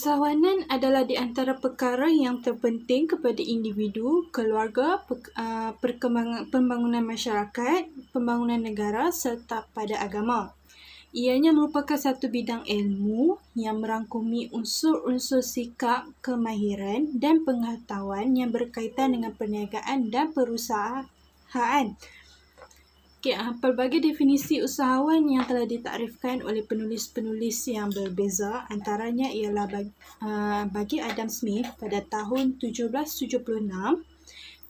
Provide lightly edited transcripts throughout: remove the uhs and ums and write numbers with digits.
Keusahawanan adalah di antara perkara yang terpenting kepada individu, keluarga, pembangunan masyarakat, pembangunan negara serta pada agama. Ianya merupakan satu bidang ilmu yang merangkumi unsur-unsur sikap, kemahiran dan pengetahuan yang berkaitan dengan perniagaan dan perusahaan. Pelbagai definisi usahawan yang telah ditakrifkan oleh penulis-penulis yang berbeza, antaranya ialah bagi Adam Smith pada tahun 1776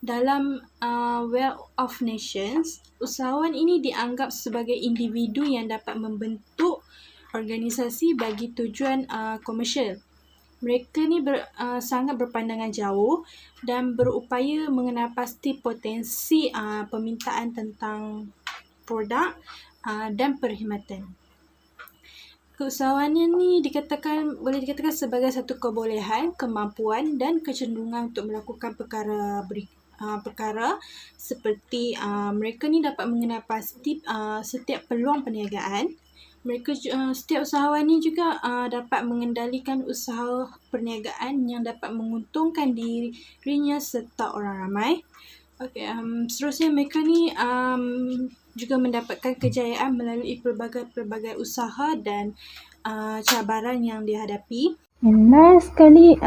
dalam Wealth of Nations. Usahawan ini dianggap sebagai individu yang dapat membentuk organisasi bagi tujuan komersial. Mereka ni sangat berpandangan jauh dan berupaya mengenal pasti potensi permintaan tentang produk dan perkhidmatan. Keusahawanan ni boleh dikatakan sebagai satu kebolehan, kemampuan dan kecenderungan untuk melakukan perkara seperti mereka ni dapat mengenal pasti setiap peluang perniagaan. Setiap usahawan ni juga dapat mengendalikan usaha perniagaan yang dapat menguntungkan dirinya serta orang ramai. Seterusnya mereka ni juga mendapatkan kejayaan melalui pelbagai usaha dan cabaran yang dihadapi. Last sekali,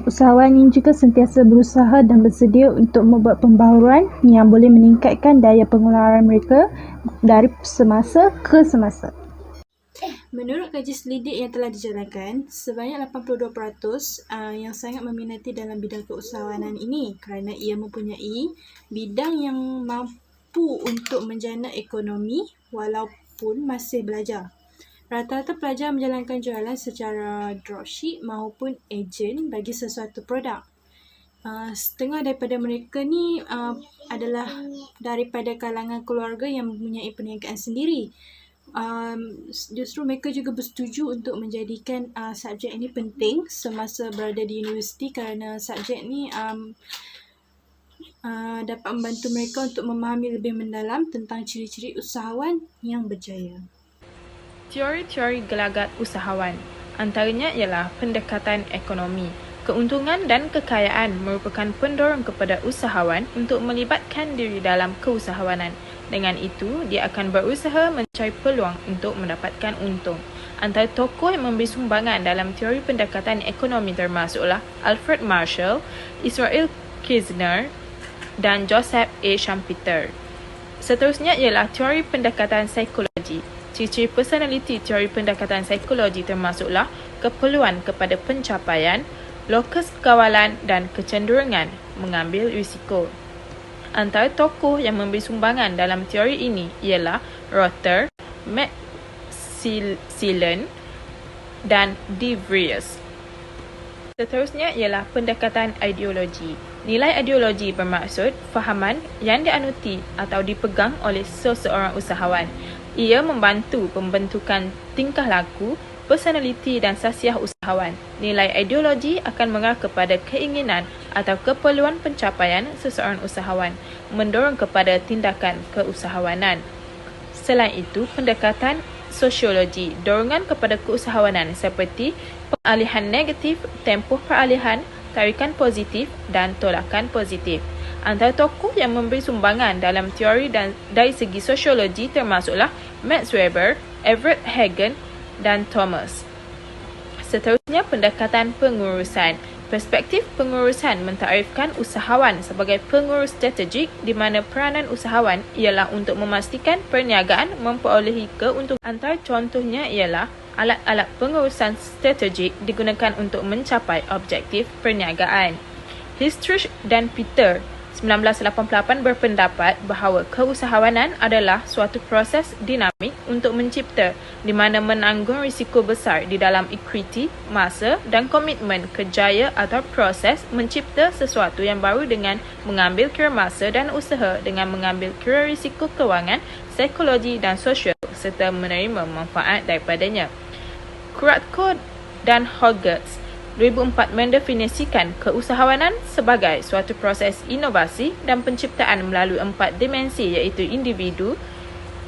usahawan ini juga sentiasa berusaha dan bersedia untuk membuat pembaharuan yang boleh meningkatkan daya pengeluaran mereka dari semasa ke semasa. Menurut kaji selidik yang telah dijalankan, sebanyak 82% yang sangat meminati dalam bidang keusahawanan ini kerana ia mempunyai bidang yang mampu untuk menjana ekonomi walaupun masih belajar. Rata-rata pelajar menjalankan jualan secara dropship maupun ejen bagi sesuatu produk. Setengah daripada mereka ni adalah daripada kalangan keluarga yang mempunyai perniagaan sendiri. Justru mereka juga bersetuju untuk menjadikan subjek ini penting semasa berada di universiti kerana subjek ni dapat membantu mereka untuk memahami lebih mendalam tentang ciri-ciri usahawan yang berjaya. Teori-teori gelagat usahawan antaranya ialah pendekatan ekonomi. Keuntungan dan kekayaan merupakan pendorong kepada usahawan untuk melibatkan diri dalam keusahawanan. Dengan itu, dia akan berusaha mencari peluang untuk mendapatkan untung. Antara tokoh yang memberi sumbangan dalam teori pendekatan ekonomi termasuklah Alfred Marshall, Israel Kirzner dan Joseph A. Schumpeter. Seterusnya ialah teori pendekatan psikologi. Ciri-ciri personaliti teori pendekatan psikologi termasuklah keperluan kepada pencapaian, lokus kawalan dan kecenderungan mengambil risiko. Antara tokoh yang memberi sumbangan dalam teori ini ialah Rother, Macmillan dan De Vries. Seterusnya ialah pendekatan ideologi. Nilai ideologi bermaksud fahaman yang dianuti atau dipegang oleh seseorang usahawan. Ia membantu pembentukan tingkah laku, personaliti dan sasiah usahawan. Nilai ideologi akan mengarah kepada keinginan atau keperluan pencapaian seseorang usahawan, mendorong kepada tindakan keusahawanan. Selain itu, pendekatan sosiologi, dorongan kepada keusahawanan seperti pengalihan negatif, tempoh peralihan, tarikan positif dan tolakan positif. Antara tokoh yang memberi sumbangan dalam teori dan dari segi sosiologi termasuklah Max Weber, Everett Hagen dan Thomas. Seterusnya, pendekatan pengurusan. Perspektif pengurusan mentakrifkan usahawan sebagai pengurus strategik di mana peranan usahawan ialah untuk memastikan perniagaan memperolehi keuntungan. Antara contohnya ialah alat-alat pengurusan strategik digunakan untuk mencapai objektif perniagaan. Hilstruch dan Peter 1988 berpendapat bahawa keusahawanan adalah suatu proses dinamik untuk mencipta di mana menanggung risiko besar di dalam equity, masa dan komitmen kerjaya atau proses mencipta sesuatu yang baru dengan mengambil kira masa dan usaha dengan mengambil kira risiko kewangan, psikologi dan sosial serta menerima manfaat daripadanya. Kuratko dan Hogarth 2004 mendefinisikan keusahawanan sebagai suatu proses inovasi dan penciptaan melalui 4 dimensi iaitu individu,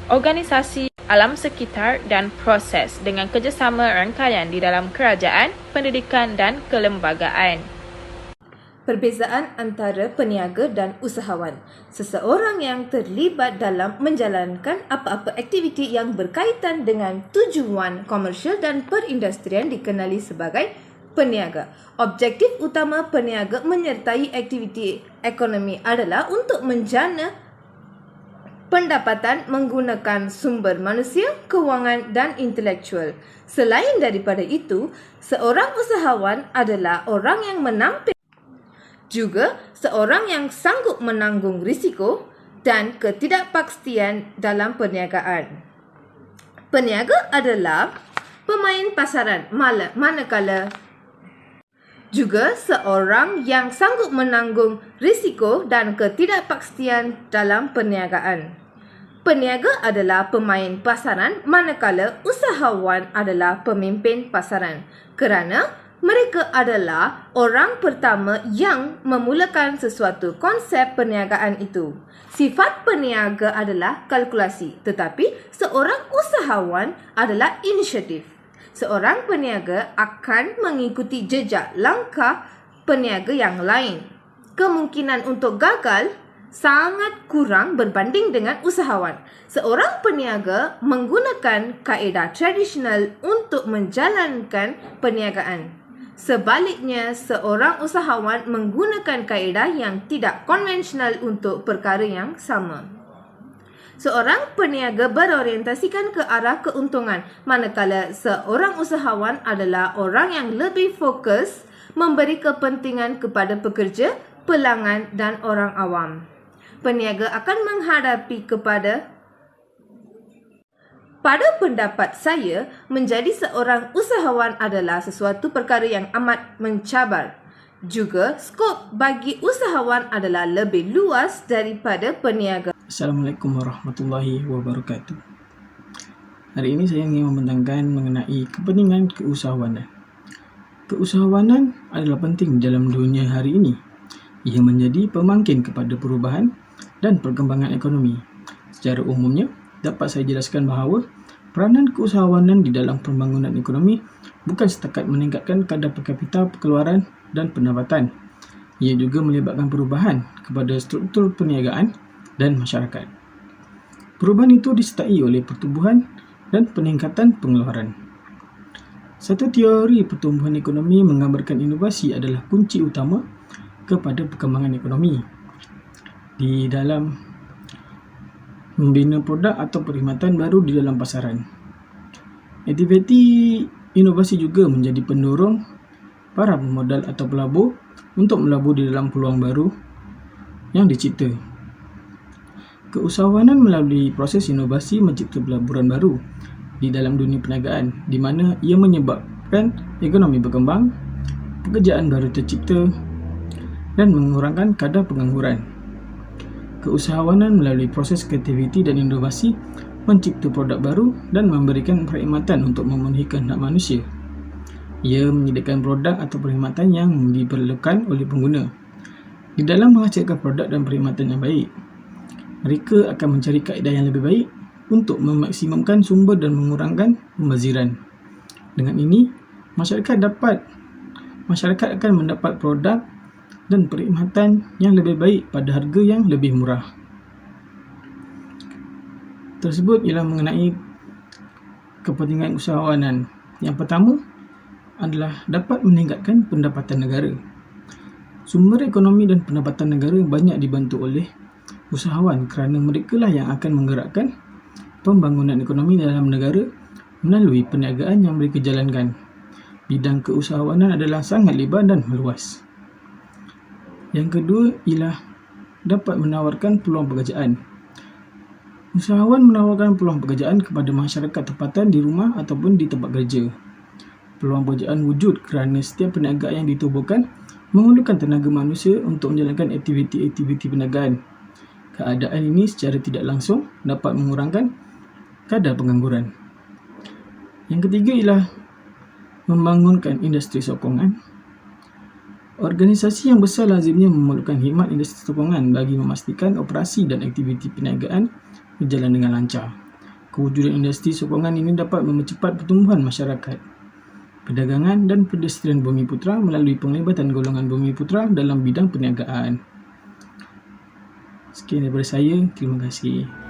organisasi alam sekitar dan proses dengan kerjasama rangkaian di dalam kerajaan, pendidikan dan kelembagaan. Perbezaan antara peniaga dan usahawan. Seseorang yang terlibat dalam menjalankan apa-apa aktiviti yang berkaitan dengan tujuan komersial dan perindustrian dikenali sebagai peniaga. Objektif utama peniaga menyertai aktiviti ekonomi adalah untuk menjana pendapatan menggunakan sumber manusia, kewangan dan intelektual. Selain daripada itu, seorang usahawan adalah orang yang menampil juga seorang yang sanggup menanggung risiko dan ketidakpastian dalam perniagaan. Peniaga adalah pemain pasaran manakala juga seorang yang sanggup menanggung risiko dan ketidakpastian dalam perniagaan. Peniaga adalah pemain pasaran manakala usahawan adalah pemimpin pasaran kerana mereka adalah orang pertama yang memulakan sesuatu konsep perniagaan itu. Sifat peniaga adalah kalkulasi, tetapi seorang usahawan adalah inisiatif. Seorang peniaga akan mengikuti jejak langkah peniaga yang lain. Kemungkinan untuk gagal sangat kurang berbanding dengan usahawan. Seorang peniaga menggunakan kaedah tradisional untuk menjalankan perniagaan. Sebaliknya, seorang usahawan menggunakan kaedah yang tidak konvensional untuk perkara yang sama. Seorang peniaga berorientasikan ke arah keuntungan, manakala seorang usahawan adalah orang yang lebih fokus memberi kepentingan kepada pekerja, pelanggan dan orang awam. Peniaga akan menghadapi Pada pendapat saya, menjadi seorang usahawan adalah sesuatu perkara yang amat mencabar. Juga, skop bagi usahawan adalah lebih luas daripada peniaga. Assalamualaikum warahmatullahi wabarakatuh. Hari ini saya ingin membentangkan mengenai kepentingan keusahawanan. Keusahawanan adalah penting dalam dunia hari ini. Ia menjadi pemangkin kepada perubahan dan perkembangan ekonomi. Secara umumnya, dapat saya jelaskan bahawa peranan keusahawanan di dalam pembangunan ekonomi bukan setakat meningkatkan kadar per kapita pengeluaran dan pendapatan. Ia juga melibatkan perubahan kepada struktur perniagaan dan masyarakat. Perubahan itu disertai oleh pertumbuhan dan peningkatan pengeluaran. Satu teori pertumbuhan ekonomi menggambarkan inovasi adalah kunci utama kepada perkembangan ekonomi. Di dalam membina produk atau perkhidmatan baru di dalam pasaran. Aktiviti inovasi juga menjadi pendorong para pemodal atau pelabur untuk melabur di dalam peluang baru yang dicipta. Keusahawanan melalui proses inovasi mencipta pelaburan baru di dalam dunia perniagaan, di mana ia menyebabkan ekonomi berkembang, pekerjaan baru tercipta dan mengurangkan kadar pengangguran. Keusahawanan melalui proses kreativiti dan inovasi mencipta produk baru dan memberikan perkhidmatan untuk memenuhi kehendak manusia. Ia menyediakan produk atau perkhidmatan yang diperlukan oleh pengguna. Di dalam menghasilkan produk dan perkhidmatan yang baik, mereka akan mencari kaedah yang lebih baik untuk memaksimumkan sumber dan mengurangkan pembaziran. Dengan ini, masyarakat akan mendapat produk dan perkhidmatan yang lebih baik pada harga yang lebih murah. Tersebut ialah mengenai kepentingan usahawanan. Yang pertama adalah dapat meningkatkan pendapatan negara. Sumber ekonomi dan pendapatan negara banyak dibantu oleh usahawan kerana mereka lah yang akan menggerakkan pembangunan ekonomi dalam negara melalui perniagaan yang mereka jalankan. Bidang keusahawanan adalah sangat lebar dan meluas. Yang kedua ialah dapat menawarkan peluang pekerjaan. Usahawan menawarkan peluang pekerjaan kepada masyarakat tempatan di rumah ataupun di tempat kerja. Peluang pekerjaan wujud kerana setiap perniagaan yang ditubuhkan memerlukan tenaga manusia untuk menjalankan aktiviti-aktiviti perniagaan. Keadaan ini secara tidak langsung dapat mengurangkan kadar pengangguran. Yang ketiga ialah membangunkan industri sokongan. Organisasi yang besar lazimnya memerlukan khidmat industri sokongan bagi memastikan operasi dan aktiviti perniagaan berjalan dengan lancar. Kewujudan industri sokongan ini dapat mempercepat pertumbuhan masyarakat, perdagangan dan perindustrian Bumiputera melalui penglibatan golongan Bumiputera dalam bidang perniagaan. Sekian daripada saya. Terima kasih.